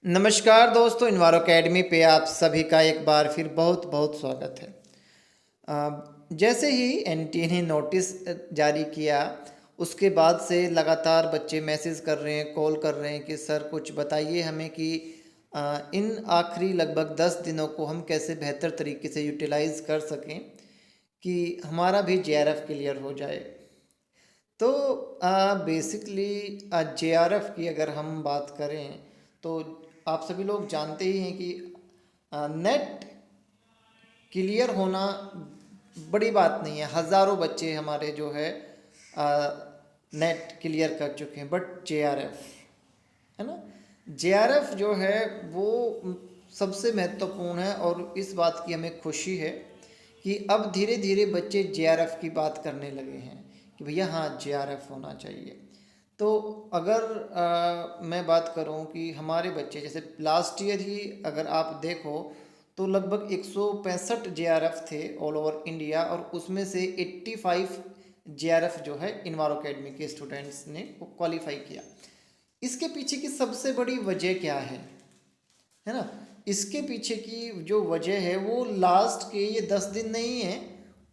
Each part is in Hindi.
नमस्कार दोस्तों, इन्वायरो अकेडमी पे आप सभी का एक बार फिर बहुत बहुत स्वागत है। जैसे ही एनटीए ने नोटिस जारी किया, उसके बाद से लगातार बच्चे मैसेज कर रहे हैं, कॉल कर रहे हैं कि सर कुछ बताइए हमें कि इन आखिरी लगभग 10 दिनों को हम कैसे बेहतर तरीके से यूटिलाइज़ कर सकें कि हमारा भी जेआरएफ क्लियर हो जाए। तो बेसिकली जेआरएफ की अगर हम बात करें तो आप सभी लोग जानते ही हैं कि नेट क्लियर होना बड़ी बात नहीं है। हज़ारों बच्चे हमारे जो है नेट क्लियर कर चुके हैं, बट जेआरएफ है ना, जेआरएफ जो है वो सबसे महत्वपूर्ण है। और इस बात की हमें खुशी है कि अब धीरे धीरे बच्चे जेआरएफ की बात करने लगे हैं कि भैया हाँ जेआरएफ होना चाहिए। तो अगर मैं बात करूं कि हमारे बच्चे जैसे लास्ट ईयर ही अगर आप देखो तो लगभग 165 जेआरएफ थे ऑल ओवर इंडिया, और उसमें से 85 जेआरएफ जो है इन्वायरो अकेडमी के स्टूडेंट्स ने क्वालिफाई किया। इसके पीछे की सबसे बड़ी वजह क्या है ना, इसके पीछे की जो वजह है वो लास्ट के ये 10 दिन नहीं है,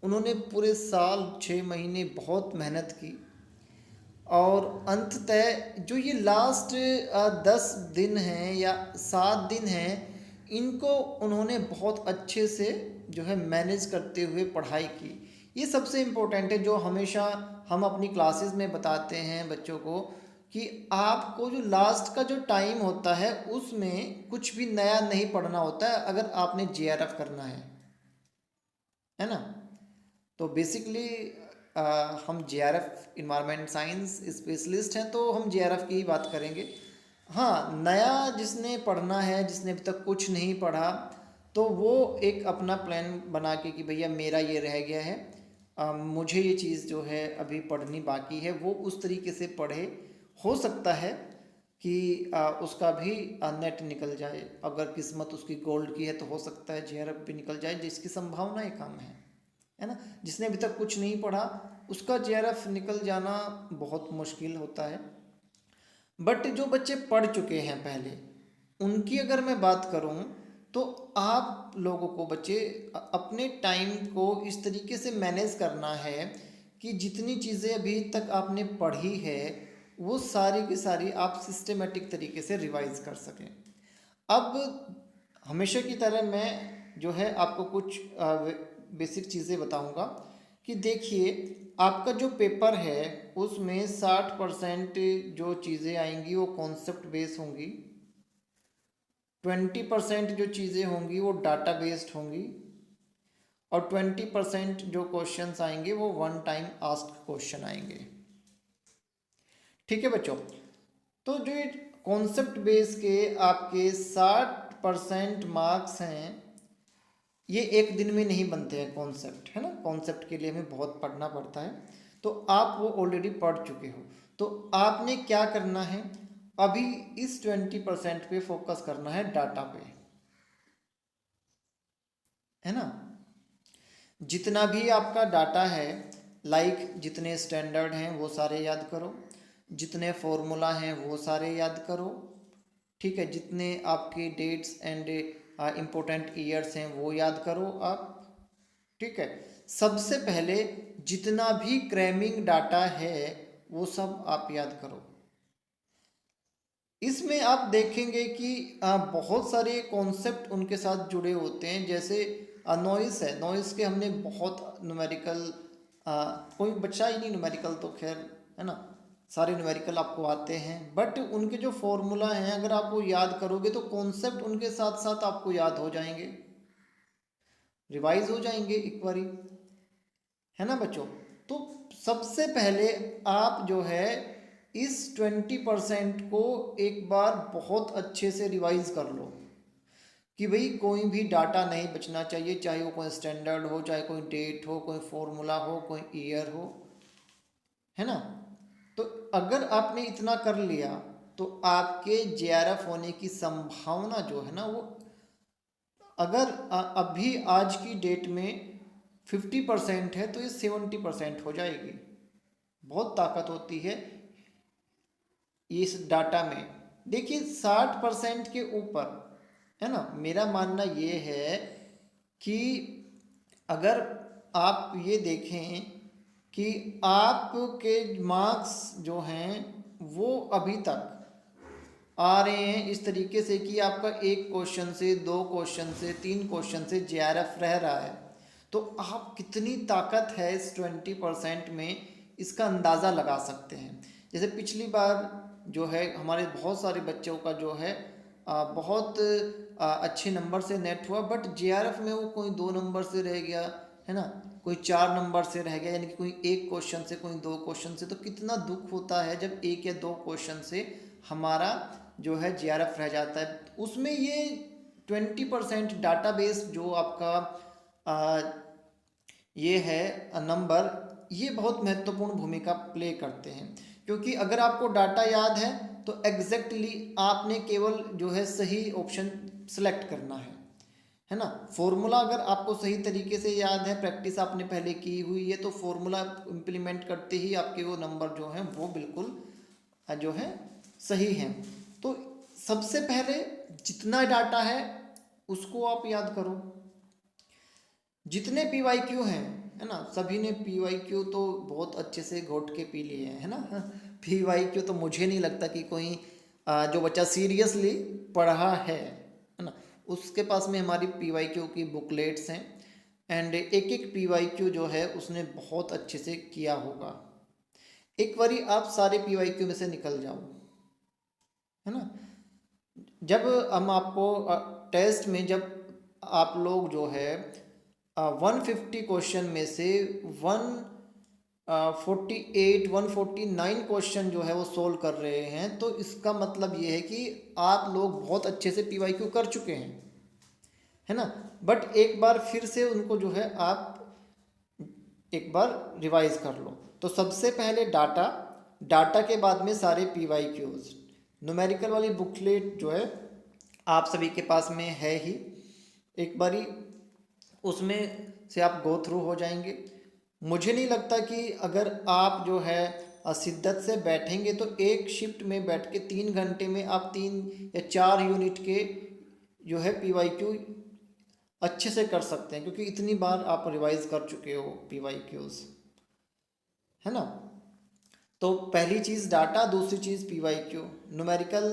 उन्होंने पूरे साल 6 महीने बहुत मेहनत की। और अंततः जो ये लास्ट 10 दिन हैं या 7 दिन हैं, इनको उन्होंने बहुत अच्छे से जो है मैनेज करते हुए पढ़ाई की। ये सबसे इम्पोर्टेंट है, जो हमेशा हम अपनी क्लासेस में बताते हैं बच्चों को कि आपको जो लास्ट का जो टाइम होता है उसमें कुछ भी नया नहीं पढ़ना होता है अगर आपने जेआरएफ करना है ना। तो बेसिकली हम जेआरएफ इन्वायरमेंट साइंस स्पेशलिस्ट हैं, तो हम जेआरएफ की ही बात करेंगे। हाँ, नया जिसने पढ़ना है, जिसने अभी तक कुछ नहीं पढ़ा, तो वो एक अपना प्लान बना के कि भैया मेरा ये रह गया है, मुझे ये चीज़ जो है अभी पढ़नी बाकी है, वो उस तरीके से पढ़े। हो सकता है कि उसका भी नेट निकल जाए। अगर किस्मत उसकी गोल्ड की है तो हो सकता है जेआरएफ भी निकल जाए, जिसकी संभावनाएं कम है ना। जिसने अभी तक कुछ नहीं पढ़ा उसका जेआरएफ निकल जाना बहुत मुश्किल होता है। बट जो बच्चे पढ़ चुके हैं पहले, उनकी अगर मैं बात करूं तो आप लोगों को बच्चे अपने टाइम को इस तरीके से मैनेज करना है कि जितनी चीज़ें अभी तक आपने पढ़ी है वो सारी की सारी आप सिस्टमेटिक तरीके से रिवाइज कर सकें। अब हमेशा की तरह मैं जो है आपको कुछ बेसिक चीज़ें बताऊंगा कि देखिए, आपका जो पेपर है उसमें 60% जो चीज़ें आएंगी वो कॉन्सेप्ट बेस्ड होंगी, 20% जो चीज़ें होंगी वो डाटा बेस्ड होंगी, और 20% जो क्वेश्चंस आएंगे वो वन टाइम आस्क क्वेश्चन आएंगे। ठीक है बच्चों, तो जो कॉन्सेप्ट बेस के आपके 60% मार्क्स हैं, ये एक दिन में नहीं बनते हैं कॉन्सेप्ट, है ना। कॉन्सेप्ट के लिए हमें बहुत पढ़ना पड़ता है, तो आप वो ऑलरेडी पढ़ चुके हो। तो आपने क्या करना है, अभी इस 20% पे फोकस करना है, डाटा पे, है ना। जितना भी आपका डाटा है, लाइक जितने स्टैंडर्ड हैं वो सारे याद करो, जितने फॉर्मूला हैं वो सारे याद करो, ठीक है। जितने आपके डेट्स एंड इम्पोर्टेंट ईयर्स हैं वो याद करो आप, ठीक है। सबसे पहले जितना भी क्रैमिंग डाटा है वो सब आप याद करो। इसमें आप देखेंगे कि बहुत सारे कॉन्सेप्ट उनके साथ जुड़े होते हैं। जैसे नॉइस है, नॉइस के हमने बहुत न्यूमेरिकल, कोई बच्चा ही नहीं न्यूमेरिकल तो खैर, है ना, सारे न्यूमेरिकल आपको आते हैं, बट उनके जो फॉर्मूला हैं अगर आप वो याद करोगे तो कॉन्सेप्ट उनके साथ साथ आपको याद हो जाएंगे, रिवाइज हो जाएंगे एक बारी, है ना बच्चों। तो सबसे पहले आप जो है इस 20% को एक बार बहुत अच्छे से रिवाइज कर लो कि भाई कोई भी डाटा नहीं बचना चाहिए, चाहे वो कोई स्टैंडर्ड हो, चाहे कोई डेट हो, कोई फॉर्मूला हो, कोई ईयर हो, है ना। तो अगर आपने इतना कर लिया तो आपके जेआरएफ होने की संभावना जो है ना वो, अगर अभी आज की डेट में 50% है तो ये 70% हो जाएगी। बहुत ताकत होती है इस डाटा में, देखिए 60% के ऊपर, है ना। मेरा मानना ये है कि अगर आप ये देखें कि आपके मार्क्स जो हैं वो अभी तक आ रहे हैं इस तरीके से कि आपका एक क्वेश्चन से, दो क्वेश्चन से, तीन क्वेश्चन से जेआरएफ रह रहा है, तो आप कितनी ताकत है इस 20% में, इसका अंदाज़ा लगा सकते हैं। जैसे पिछली बार जो है हमारे बहुत सारे बच्चों का जो है बहुत अच्छे नंबर से नेट हुआ, बट जेआरएफ में वो कोई 2 नंबर से रह गया, है ना, कोई 4 नंबर से रह गया, यानी कि कोई एक क्वेश्चन से, कोई 2 क्वेश्चन से। तो कितना दुख होता है जब एक या दो क्वेश्चन से हमारा जो है जेआरएफ रह जाता है। उसमें ये 20% डाटाबेस जो आपका आ, ये है नंबर, ये बहुत महत्वपूर्ण भूमिका प्ले करते हैं। क्योंकि अगर आपको डाटा याद है तो एग्जैक्टली आपने केवल जो है सही ऑप्शन सेलेक्ट करना है ना। फॉर्मूला अगर आपको सही तरीके से याद है, प्रैक्टिस आपने पहले की हुई है, तो फॉर्मूला इम्प्लीमेंट करते ही आपके वो नंबर जो हैं वो बिल्कुल जो है सही हैं। तो सबसे पहले जितना डाटा है उसको आप याद करो। जितने पीवाईक्यू हैं, है ना, सभी ने पीवाईक्यू तो बहुत अच्छे से घोट के पी लिए हैं, है ना। पीवाईक्यू तो मुझे नहीं लगता कि कोई जो बच्चा सीरियसली पढ़ा है ना, उसके पास में हमारी पीवाईक्यू की बुकलेट्स हैं, एंड एक एक पीवाईक्यू जो है उसने बहुत अच्छे से किया होगा। एक बारी आप सारे पीवाईक्यू में से निकल जाओ, है ना। जब हम आपको टेस्ट में, जब आप लोग जो है 150 क्वेश्चन में से 148 149 क्वेश्चन जो है वो सोल्व कर रहे हैं, तो इसका मतलब ये है कि आप लोग बहुत अच्छे से पीवाईक्यू कर चुके हैं, है ना। बट एक बार फिर से उनको जो है आप एक बार रिवाइज कर लो। तो सबसे पहले डाटा, डाटा के बाद में सारे पीवाईक्यूज। न्यूमेरिकल वाली बुकलेट जो है आप सभी के पास में है ही, एक बारी उसमें से आप गो थ्रू हो जाएंगे। मुझे नहीं लगता कि अगर आप जो है शिद्दत से बैठेंगे तो एक शिफ्ट में बैठ के 3 घंटे में आप 3 या 4 यूनिट के जो है पीवाईक्यू अच्छे से कर सकते हैं, क्योंकि इतनी बार आप रिवाइज कर चुके हो पीवाईक्यूज, है ना। तो पहली चीज़ डाटा, दूसरी चीज़ पीवाईक्यू। न्यूमेरिकल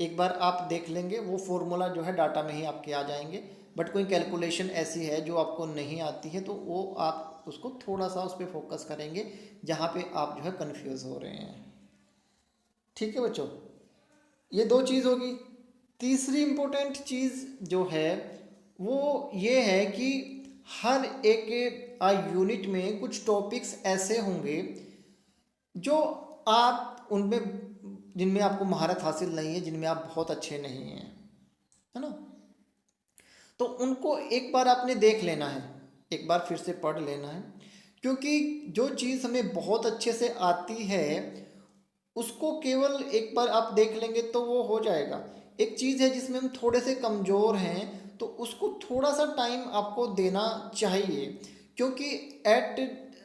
एक बार आप देख लेंगे, वो फॉर्मूला जो है डाटा में ही आपके आ जाएंगे। बट कोई कैलकुलेशन ऐसी है जो आपको नहीं आती है तो वो आप उसको थोड़ा सा उस पर फोकस करेंगे जहाँ पे आप जो है कंफ्यूज हो रहे हैं। ठीक है बच्चों, ये दो चीज़ होगी। तीसरी इम्पोर्टेंट चीज़ जो है वो ये है कि हर एक यूनिट में कुछ टॉपिक्स ऐसे होंगे जो आप उनमें, जिनमें आपको महारत हासिल नहीं है, जिनमें आप बहुत अच्छे नहीं हैं, है ना। तो उनको एक बार आपने देख लेना है, एक बार फिर से पढ़ लेना है, क्योंकि जो चीज़ हमें बहुत अच्छे से आती है उसको केवल एक बार आप देख लेंगे तो वो हो जाएगा। एक चीज़ है जिसमें हम थोड़े से कमज़ोर हैं तो उसको थोड़ा सा टाइम आपको देना चाहिए, क्योंकि एट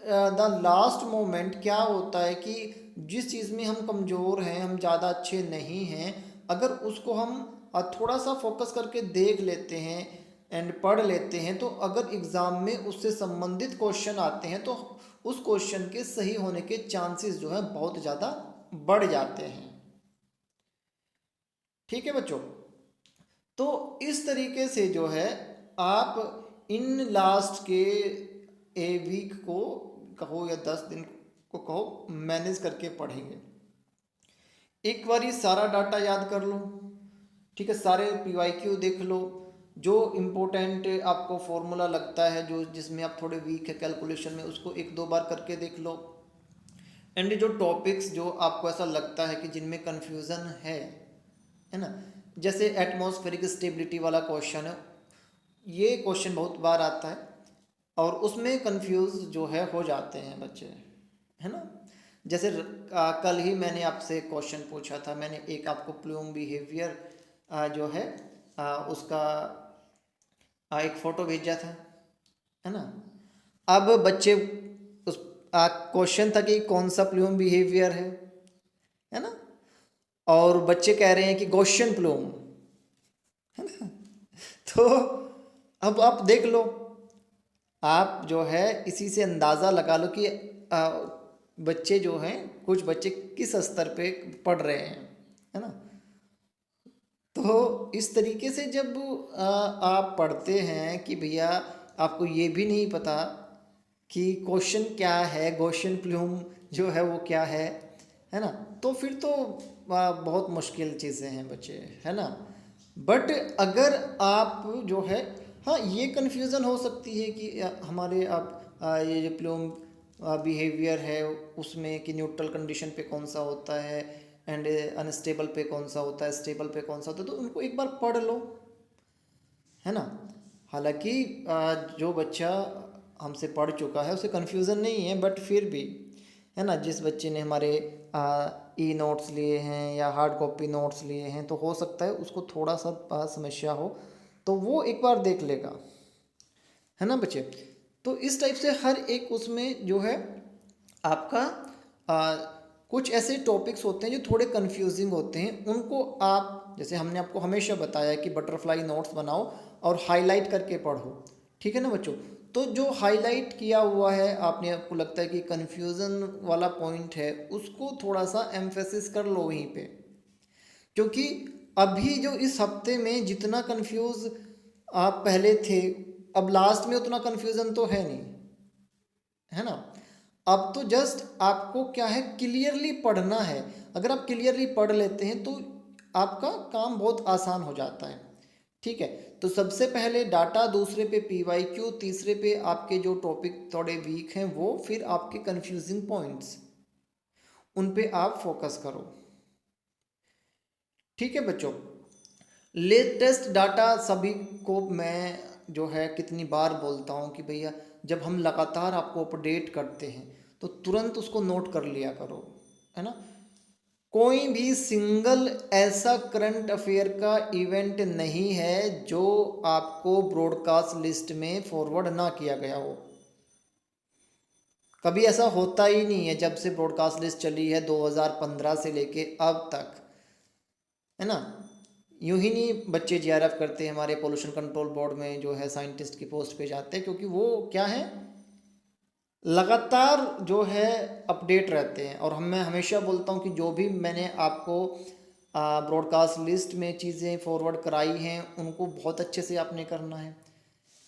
द लास्ट मोमेंट क्या होता है कि जिस चीज़ में हम कमज़ोर हैं, हम ज़्यादा अच्छे नहीं हैं, अगर उसको हम थोड़ा सा फोकस करके देख लेते हैं एंड पढ़ लेते हैं, तो अगर एग्ज़ाम में उससे संबंधित क्वेश्चन आते हैं तो उस क्वेश्चन के सही होने के चांसेस जो है बहुत ज़्यादा बढ़ जाते हैं। ठीक है बच्चों, तो इस तरीके से जो है आप इन लास्ट के वीक को कहो या 10 दिन को कहो मैनेज करके पढ़ेंगे। एक बारी सारा डाटा याद कर लो, ठीक है, सारे पीवाईक्यू देख लो, जो इम्पोर्टेंट आपको फॉर्मूला लगता है, जो जिसमें आप थोड़े वीक है कैलकुलेशन में, उसको एक दो बार करके देख लो। एंड जो टॉपिक्स जो आपको ऐसा लगता है कि जिनमें कन्फ्यूज़न है ना, जैसे एटमॉस्फेरिक स्टेबिलिटी वाला क्वेश्चन है, ये क्वेश्चन बहुत बार आता है और उसमें कंफ्यूज जो है हो जाते हैं बच्चे, है ना। जैसे कल ही मैंने आपसे क्वेश्चन पूछा था, मैंने एक आपको प्लूम बिहेवियर जो है उसका एक फ़ोटो भेजा था, है ना। अब बच्चे उस क्वेश्चन था कि कौन सा प्लूम बिहेवियर है ना। और बच्चे कह रहे हैं कि गॉसियन प्लूम, है ना। तो अब आप देख लो, आप जो है इसी से अंदाज़ा लगा लो कि बच्चे जो हैं, कुछ बच्चे किस स्तर पे पढ़ रहे हैं, है ना। तो इस तरीके से जब आप पढ़ते हैं कि भैया आपको ये भी नहीं पता कि क्वेश्चन क्या है, गॉसियन प्लूम जो है वो क्या है ना, तो फिर तो बहुत मुश्किल चीज़ें हैं बच्चे, है ना। बट अगर आप जो है, हाँ ये कन्फ्यूज़न हो सकती है कि हमारे आप ये जो प्लूम बिहेवियर है उसमें कि न्यूट्रल कंडीशन पे कौन सा होता है एंड अनस्टेबल पे कौन सा होता है, स्टेबल पे कौन सा होता है, तो उनको एक बार पढ़ लो, है ना। हालांकि जो बच्चा हमसे पढ़ चुका है उसे कन्फ्यूज़न नहीं है, बट फिर भी, है ना, जिस बच्चे ने हमारे ई नोट्स लिए हैं या हार्ड कॉपी नोट्स लिए हैं तो हो सकता है उसको थोड़ा सा समस्या हो, तो वो एक बार देख लेगा, है ना बच्चे। तो इस टाइप से हर एक उसमें जो है आपका आ, कुछ ऐसे टॉपिक्स होते हैं जो थोड़े कंफ्यूजिंग होते हैं, उनको आप, जैसे हमने आपको हमेशा बताया कि बटरफ्लाई नोट्स बनाओ और हाईलाइट करके पढ़ो, ठीक है ना बच्चों। तो जो हाईलाइट किया हुआ है, आपने, आपको लगता है कि कंफ्यूजन वाला पॉइंट है, उसको थोड़ा सा एम्फेसिस कर लो वहीं पे, क्योंकि अभी जो इस हफ्ते में जितना कंफ्यूज आप पहले थे, अब लास्ट में उतना कंफ्यूजन तो है नहीं, है ना। अब तो जस्ट आपको क्या है, क्लियरली पढ़ना है। अगर आप क्लियरली पढ़ लेते हैं तो आपका काम बहुत आसान हो जाता है, ठीक है। तो सबसे पहले डाटा, दूसरे पे पीवाईक्यू, तीसरे पे आपके जो टॉपिक थोड़े वीक हैं वो, फिर आपके कंफ्यूजिंग पॉइंट्स, उन पे आप फोकस करो, ठीक है बच्चों। लेटेस्ट डाटा सभी को मैं जो है कितनी बार बोलता हूँ कि भैया जब हम लगातार आपको अपडेट करते हैं तो तुरंत उसको नोट कर लिया करो, है ना। कोई भी सिंगल ऐसा करंट अफेयर का इवेंट नहीं है जो आपको ब्रॉडकास्ट लिस्ट में फॉरवर्ड ना किया गया हो। कभी ऐसा होता ही नहीं है, जब से ब्रॉडकास्ट लिस्ट चली है 2015 से लेके अब तक, है ना। यूं ही नहीं बच्चे जीआरएफ करते हैं, हमारे पोल्यूशन कंट्रोल बोर्ड में जो है साइंटिस्ट की पोस्ट पे जाते हैं, क्योंकि वो क्या है, लगातार जो है अपडेट रहते हैं। और मैं हमेशा बोलता हूँ कि जो भी मैंने आपको ब्रॉडकास्ट लिस्ट में चीज़ें फॉरवर्ड कराई हैं उनको बहुत अच्छे से आपने करना है।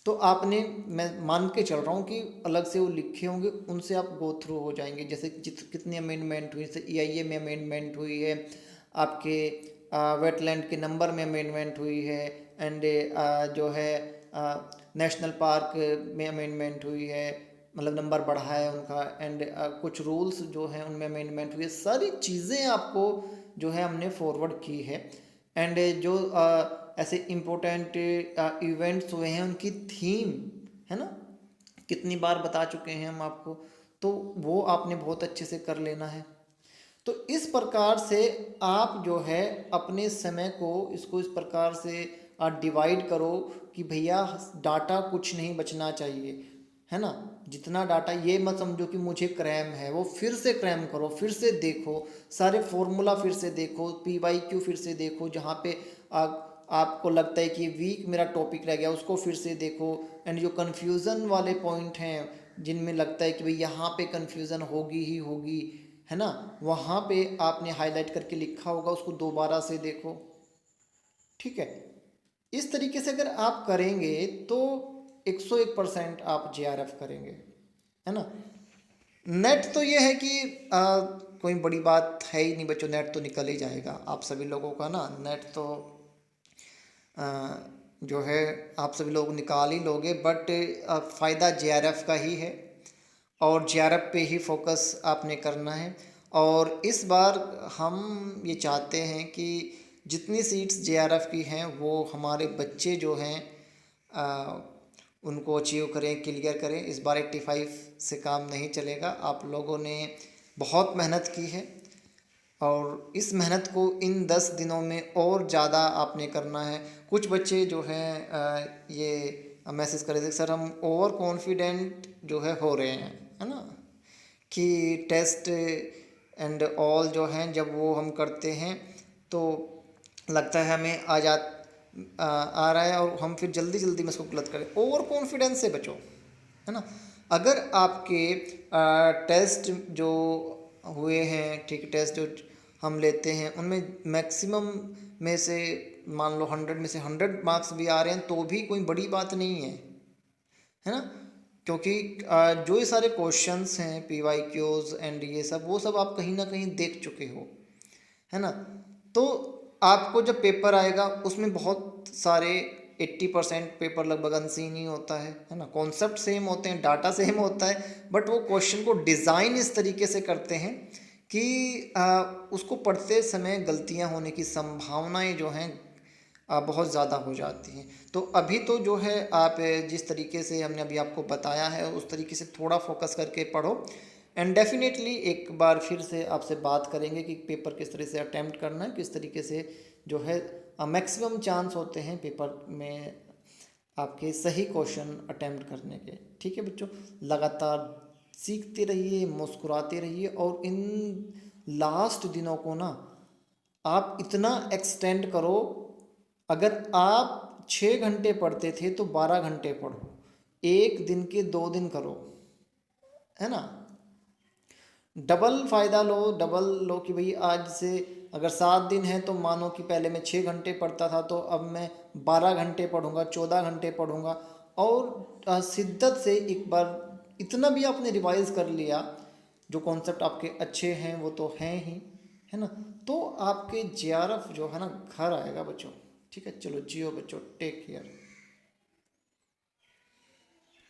तो आपने, मैं मान के चल रहा हूँ कि अलग से वो लिखे होंगे, उनसे आप गो थ्रू हो जाएंगे, जैसे कितनी अमेंडमेंट हुई, जैसे ईआईए में अमेंडमेंट हुई है, आपके वेटलैंड के नंबर में अमेंडमेंट हुई है, एंड जो है नेशनल पार्क में अमेंडमेंट हुई है, मतलब नंबर बढ़ा है उनका, एंड कुछ रूल्स जो हैं उनमें अमेंडमेंट हुई है, सारी चीज़ें आपको जो है हमने फॉरवर्ड की है। एंड जो ऐसे इम्पोर्टेंट इवेंट्स हुए हैं उनकी थीम, है ना, कितनी बार बता चुके हैं हम आपको, तो वो आपने बहुत अच्छे से कर लेना है। तो इस प्रकार से आप जो है अपने समय को, इसको इस प्रकार से डिवाइड करो कि भैया डाटा कुछ नहीं बचना चाहिए, है ना। जितना डाटा, ये मत समझो कि मुझे क्रैम है, वो फिर से क्रैम करो, फिर से देखो, सारे फॉर्मूला फिर से देखो, पीवाईक्यू फिर से देखो, जहाँ पे आपको लगता है कि वीक मेरा टॉपिक रह गया उसको फिर से देखो, एंड जो कन्फ्यूज़न वाले पॉइंट हैं जिनमें लगता है कि भाई यहाँ पे कन्फ्यूज़न होगी ही होगी, है ना, वहाँ पे आपने हाईलाइट करके लिखा होगा, उसको दोबारा से देखो, ठीक है। इस तरीके से अगर आप करेंगे तो 101% आप जेआरएफ करेंगे, है ना। नेट तो ये है कि कोई बड़ी बात है ही नहीं बच्चों, नेट तो निकल ही जाएगा आप सभी लोगों का ना, नेट तो अ, जो है आप सभी लोग निकाल ही लोगे, बट फ़ायदा जेआरएफ का ही है, और जेआरएफ पे ही फोकस आपने करना है। और इस बार हम ये चाहते हैं कि जितनी सीट्स जेआरएफ की हैं वो हमारे बच्चे जो हैं अ, उनको अचीव करें, क्लियर करें। इस बार 85 से काम नहीं चलेगा, आप लोगों ने बहुत मेहनत की है, और इस मेहनत को इन 10 दिनों में और ज़्यादा आपने करना है। कुछ बच्चे जो हैं ये मैसेज कर रहे थे, सर हम ओवर कॉन्फिडेंट जो है हो रहे हैं, है ना, कि टेस्ट एंड ऑल जो हैं जब वो हम करते हैं तो लगता है हमें आ रहा है और हम फिर जल्दी जल्दी में इसको गलत करें। ओवर कॉन्फिडेंस से बचो, है ना। अगर आपके टेस्ट जो हुए हैं, ठीक, टेस्ट जो हम लेते हैं उनमें मैक्सिमम में से मान लो 100 में से 100 मार्क्स भी आ रहे हैं तो भी कोई बड़ी बात नहीं है ना। क्योंकि जो ये सारे क्वेश्चंस हैं PYQs एंड ये सब, वो सब आप कहीं ना कहीं देख चुके हो, है ना। तो आपको जब पेपर आएगा उसमें बहुत सारे 80% पेपर लगभग अनसीन ही होता है ना। कॉन्सेप्ट सेम होते हैं, डाटा सेम होता है, बट वो क्वेश्चन को डिज़ाइन इस तरीके से करते हैं कि उसको पढ़ते समय गलतियां होने की संभावनाएं जो हैं बहुत ज़्यादा हो जाती हैं। तो अभी तो जो है आप जिस तरीके से हमने अभी आपको बताया है उस तरीके से थोड़ा फोकस करके पढ़ो, एंड डेफिनेटली एक बार फिर से आपसे बात करेंगे कि पेपर किस तरह से अटैम्प्ट करना है, किस तरीके से जो है मैक्सिमम चांस होते हैं पेपर में आपके सही क्वेश्चन अटैम्प्ट करने के। ठीक है बच्चों, लगातार सीखते रहिए, मुस्कुराते रहिए, और इन लास्ट दिनों को ना आप इतना एक्सटेंड करो। अगर आप 6 घंटे पढ़ते थे तो 12 घंटे पढ़ो, एक दिन के 2 दिन करो, है ना। डबल फ़ायदा लो, डबल लो कि भाई आज से अगर 7 दिन है तो मानो कि पहले मैं 6 घंटे पढ़ता था तो अब मैं 12 घंटे पढ़ूंगा, 14 घंटे पढ़ूंगा। और शिद्दत से एक बार इतना भी आपने रिवाइज कर लिया, जो कॉन्सेप्ट आपके अच्छे हैं वो तो हैं ही, है ना। तो आपके JRF जो है ना घर आएगा बच्चों। ठीक है, चलो जियो बच्चों, टेक केयर।